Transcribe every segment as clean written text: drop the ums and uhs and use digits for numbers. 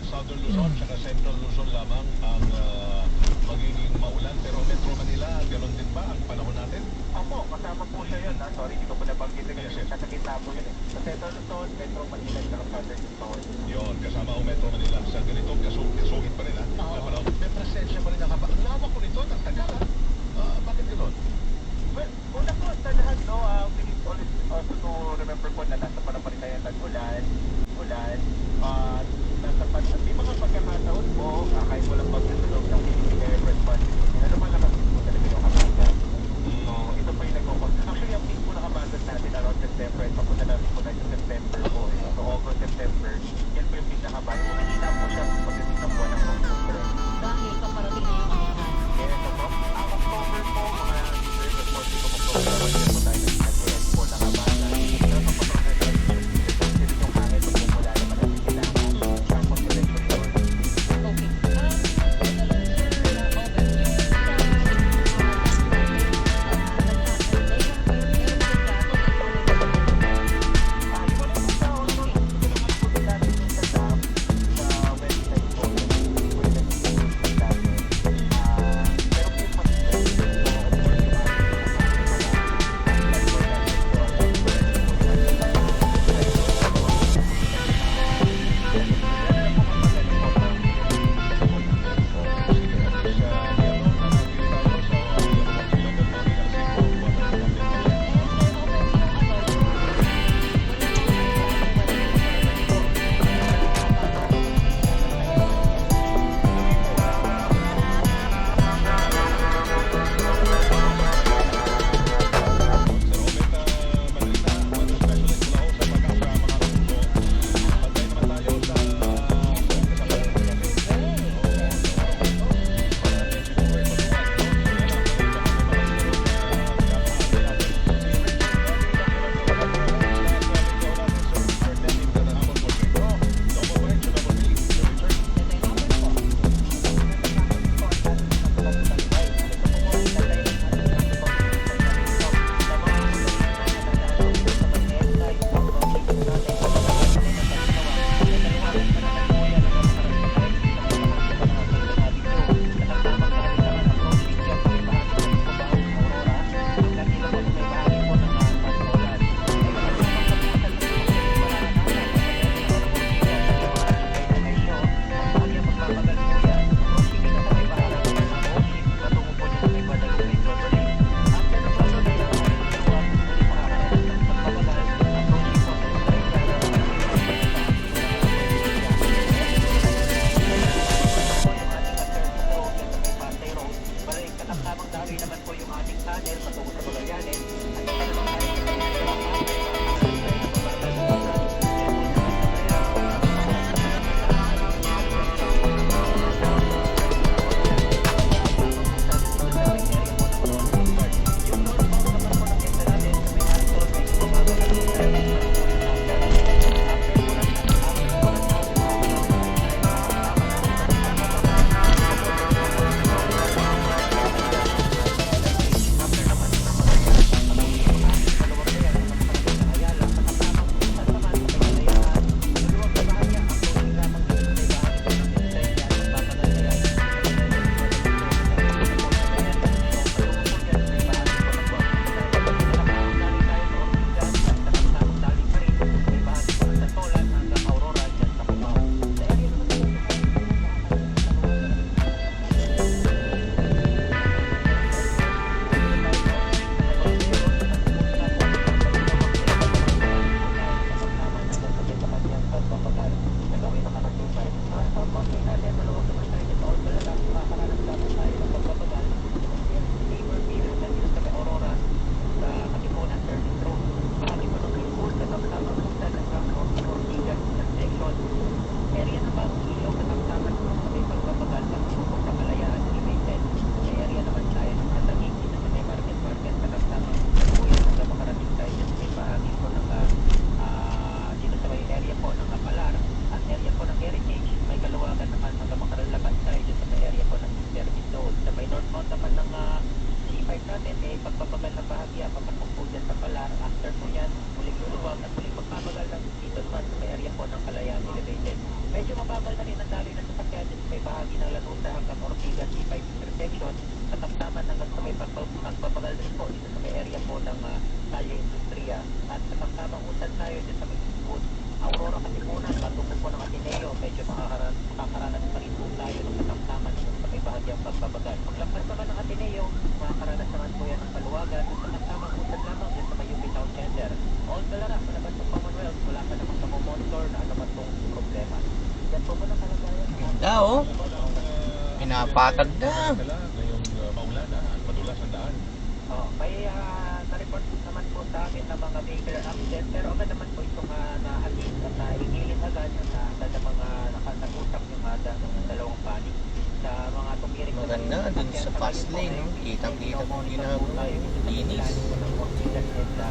Southern Luzon at Central Luzon lamang ang magiging maulan. Pero Metro Manila, ganoon din ba ang panahon natin? Opo, kasama po siya yun. Sorry, hindi ko po nabanggit kasi Yes. sa gitna po yun eh. Sa Central Luzon, Metro Manila, at Southern Luzon. Yun, kasama ang Metro Manila. Sa ganito, kasuhit pa rin ha. Oo. May presensya pa rin ang Ang lawak ko nito, ang tagal ha. Bakit ganoon? Well, una po sa lahat, no, we need also to remember po na nasa pa rin tayo tag-ulan, nasa at may mga pagkakataon po, kahit walang pagkasunod ng Philippine responsibility, na lumalakas po talaga yung kabagat. So, ito po yung nagkukos. Actually, ang peak po ng kabagat natin around September, papunta natin po tayo sa September po. So, August, September, yan po yung peak na kabagat. Nakita po siya pagdating ng buwan ng October. Dahil paparating na yung amihan. Yes, ito. Ang October po, mga leaders, of course, ito po po tayo nagkakaroon po ng kabagat. Pero sa pag-progress natin, ito yung hangin magmumula naman natin kailangan. Tapos, election yun. Okay. nadali na sasakyan dito sa may bahagi ng Lanusa hanggang Ortigas C5 intersection, katamtaman hanggang sa may pagpapagal din po dito sa may area po ng Calle Industria, at katamtamang usan tayo dito sa may Eastwood. Aurora Katipunan, patungo po ng Ateneo, medyo makakaranas pa rin po tayo ng katamtaman sa may bahagyang pagpapagal. Paglagpas naman ng Ateneo, makakaranas naman po yan ng Paluwagan at katamtamang usan lamang dito sa may UP Town Center. All Galara, palabas ng Commonwealth, wala pa namang namomonitor na ano man pong problema. Yan po muna kalagayan. Ganda oh. Pinapatag na. Sila ngayong maulan at madulas ang daan. May na-report naman po sa amin ng mga vehicular accident, pero agad naman po itong nahalin at naigilin agad sa mga nakasagusap yung dalawang panig. Sa mga tumirik na Maganda dun sa fast lane, no? Kitang-kita mo ginagawa. Linis. Intersection.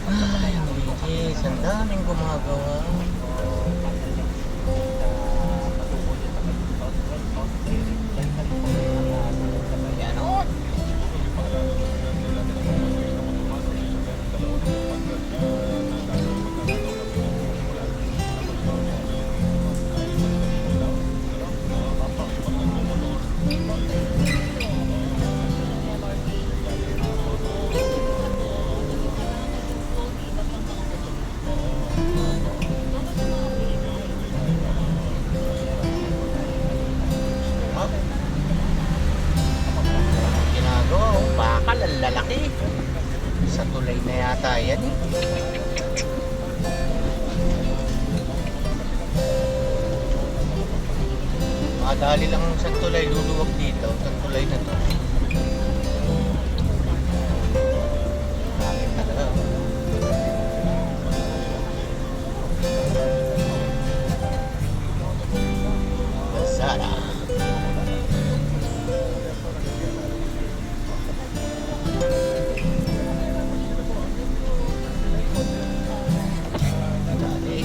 Ay, Ricky, ang daming gumagawa. Yan o. Ginagawa oh, bakal ang lalaki. Sa tulay na yata yan eh. Makadali lang sa tulay, luluwag dito. Sa tulay na to. Dami talaga oh. Lazada. Dali.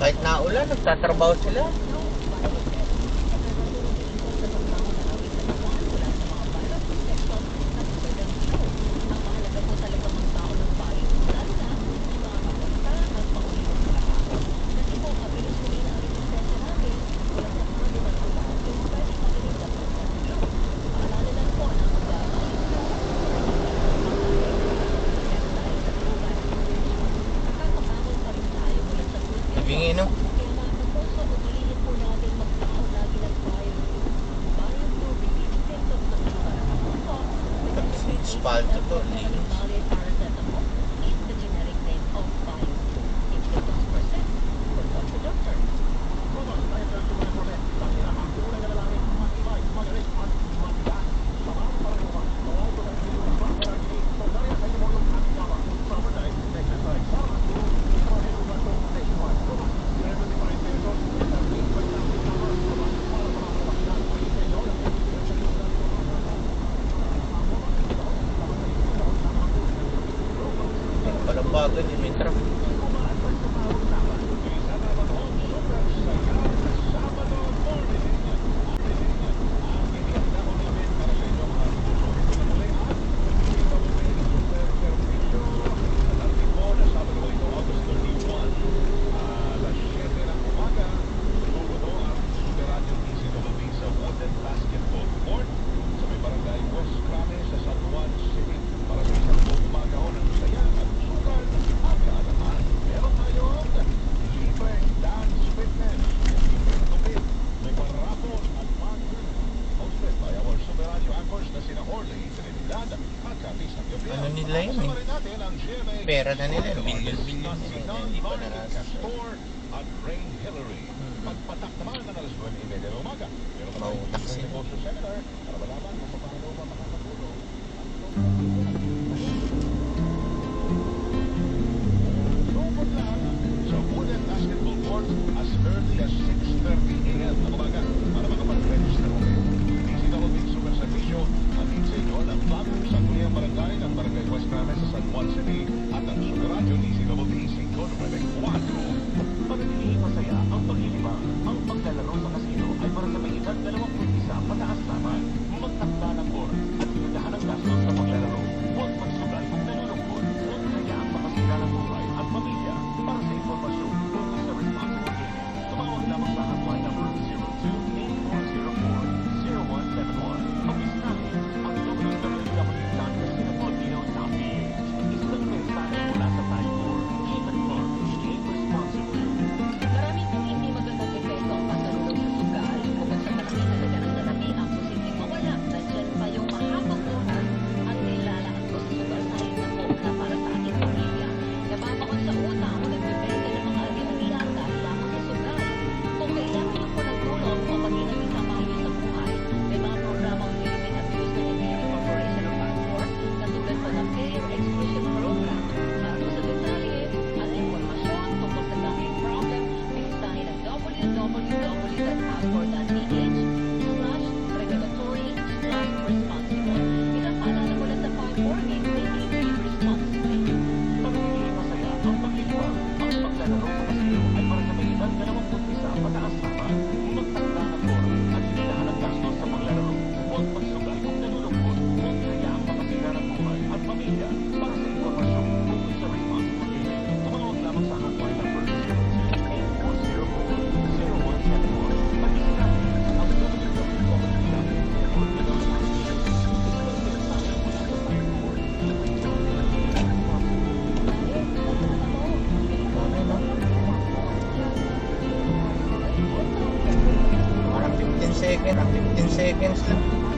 Kahit naulan, nagtatrabaho sila. Ibingin, no? Espalto to, linis. Parang bago ni Mitra. Ano nila yun eh? Pera na nila, billion-billion nila. Hindi pa narasas. At Rain Hillary. Pagpatak naman ng alas 9:30 ng umaga. Mautak sila. Negosyo Seminar para malaman kung paano ba makakatulong. Lubog lang sa wooden basketball court as early as 6:30 a.m. ng umaga para makapag-register ulit. DCWB Super Servicio at insenyo ng Flaco sa Tuliang Barangay ng Barangay West Krames sa San Juan City at ang Super Radio DCWB 594. Panatiling masaya ang paglilibang. Ang paglalaro sa kasino ay para sa may edad 21 pataas lamang. Magtakda ng oras at pinagahan ang gastos sa paglalaro. Huwag magsugal kung nalulungkot. Huwag hayaang makasira ng buhay at pamilya. Para sa impormasyon, tungkol sa responsible gaming, tumawag lamang sa hotline number 02-8404-0171. Pag-istahin ang www.casinofilipinos.ph. Isang mensahe mula sa Time 4. Keep it fun. Game responsibly. Marami pong hindi magandang epekto ang pasalulog sa sugal. Bukod sa malaking halaga ng salapi ang posibleng mawala, nandyan pa yung mahabang oras at nilalaan ko sa sugal sa na po na para sa ating pamilya. Nababaon sa utang o nagbibenta ng mga ari-arian dahil lamang sa sugal. Kung kailangan niyo po ng tulong o maging isang maayos sa buhay, may mga programang Philippine Abuse and Abuse Corporation of Bangkok na tulad po ng Payer Exclusion Program. Para po sa detalye at impormasyon tungkol sa gambling problem, bisitahin ang www.passport.ph/regulatory/responsible. Pinapaalala mula sa Passport Game Playing Game Responsibly. Panatiling masaya ang paglilibang. Ang paglalaro sa kasino ay para sa may edad 21 pataas lamang. Magtakda ng oras at pinagahan ang gastos sa paglalaro. Huwag magsugal kung nalulungkot. Huwag hayaang makasira ng buhay at pamilya. Para sa impormasyon tungkol sa responsible gaming, tumawag lamang sa hotline number 02-8404-0171. Pag-istahin ang Parang 15 seconds lang.